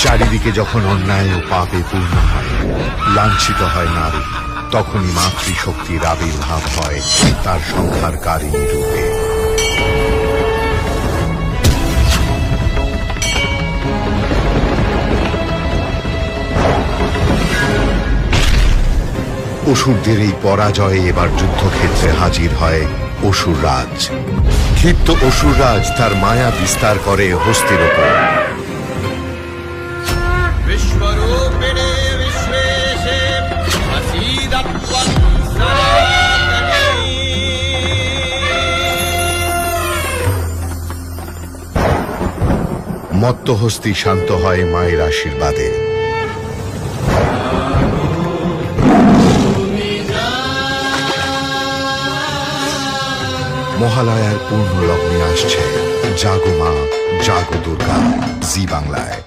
চারিদিকে যখন অন্যায় ও পাপে পূর্ণ হয়, লাঞ্ছিত হয় নারী, তখনই মাতৃশক্তির আবির্ভাব হয় তার সংহারকারিণী রূপে। অসুরদের এই পরাজয়ে এবার যুদ্ধক্ষেত্রে হাজির হয় অসুররাজ। ক্ষিপ্ত অসুররাজ তার মায়া বিস্তার করে হস্তির ওপর। মত্ত হস্তি শান্ত হয় মায়ের আশীর্বাদে। মহালয়ার পূর্ণ লগ্নে আসছে জাগো মা, জাগো দুর্গা, জি বাংলায়।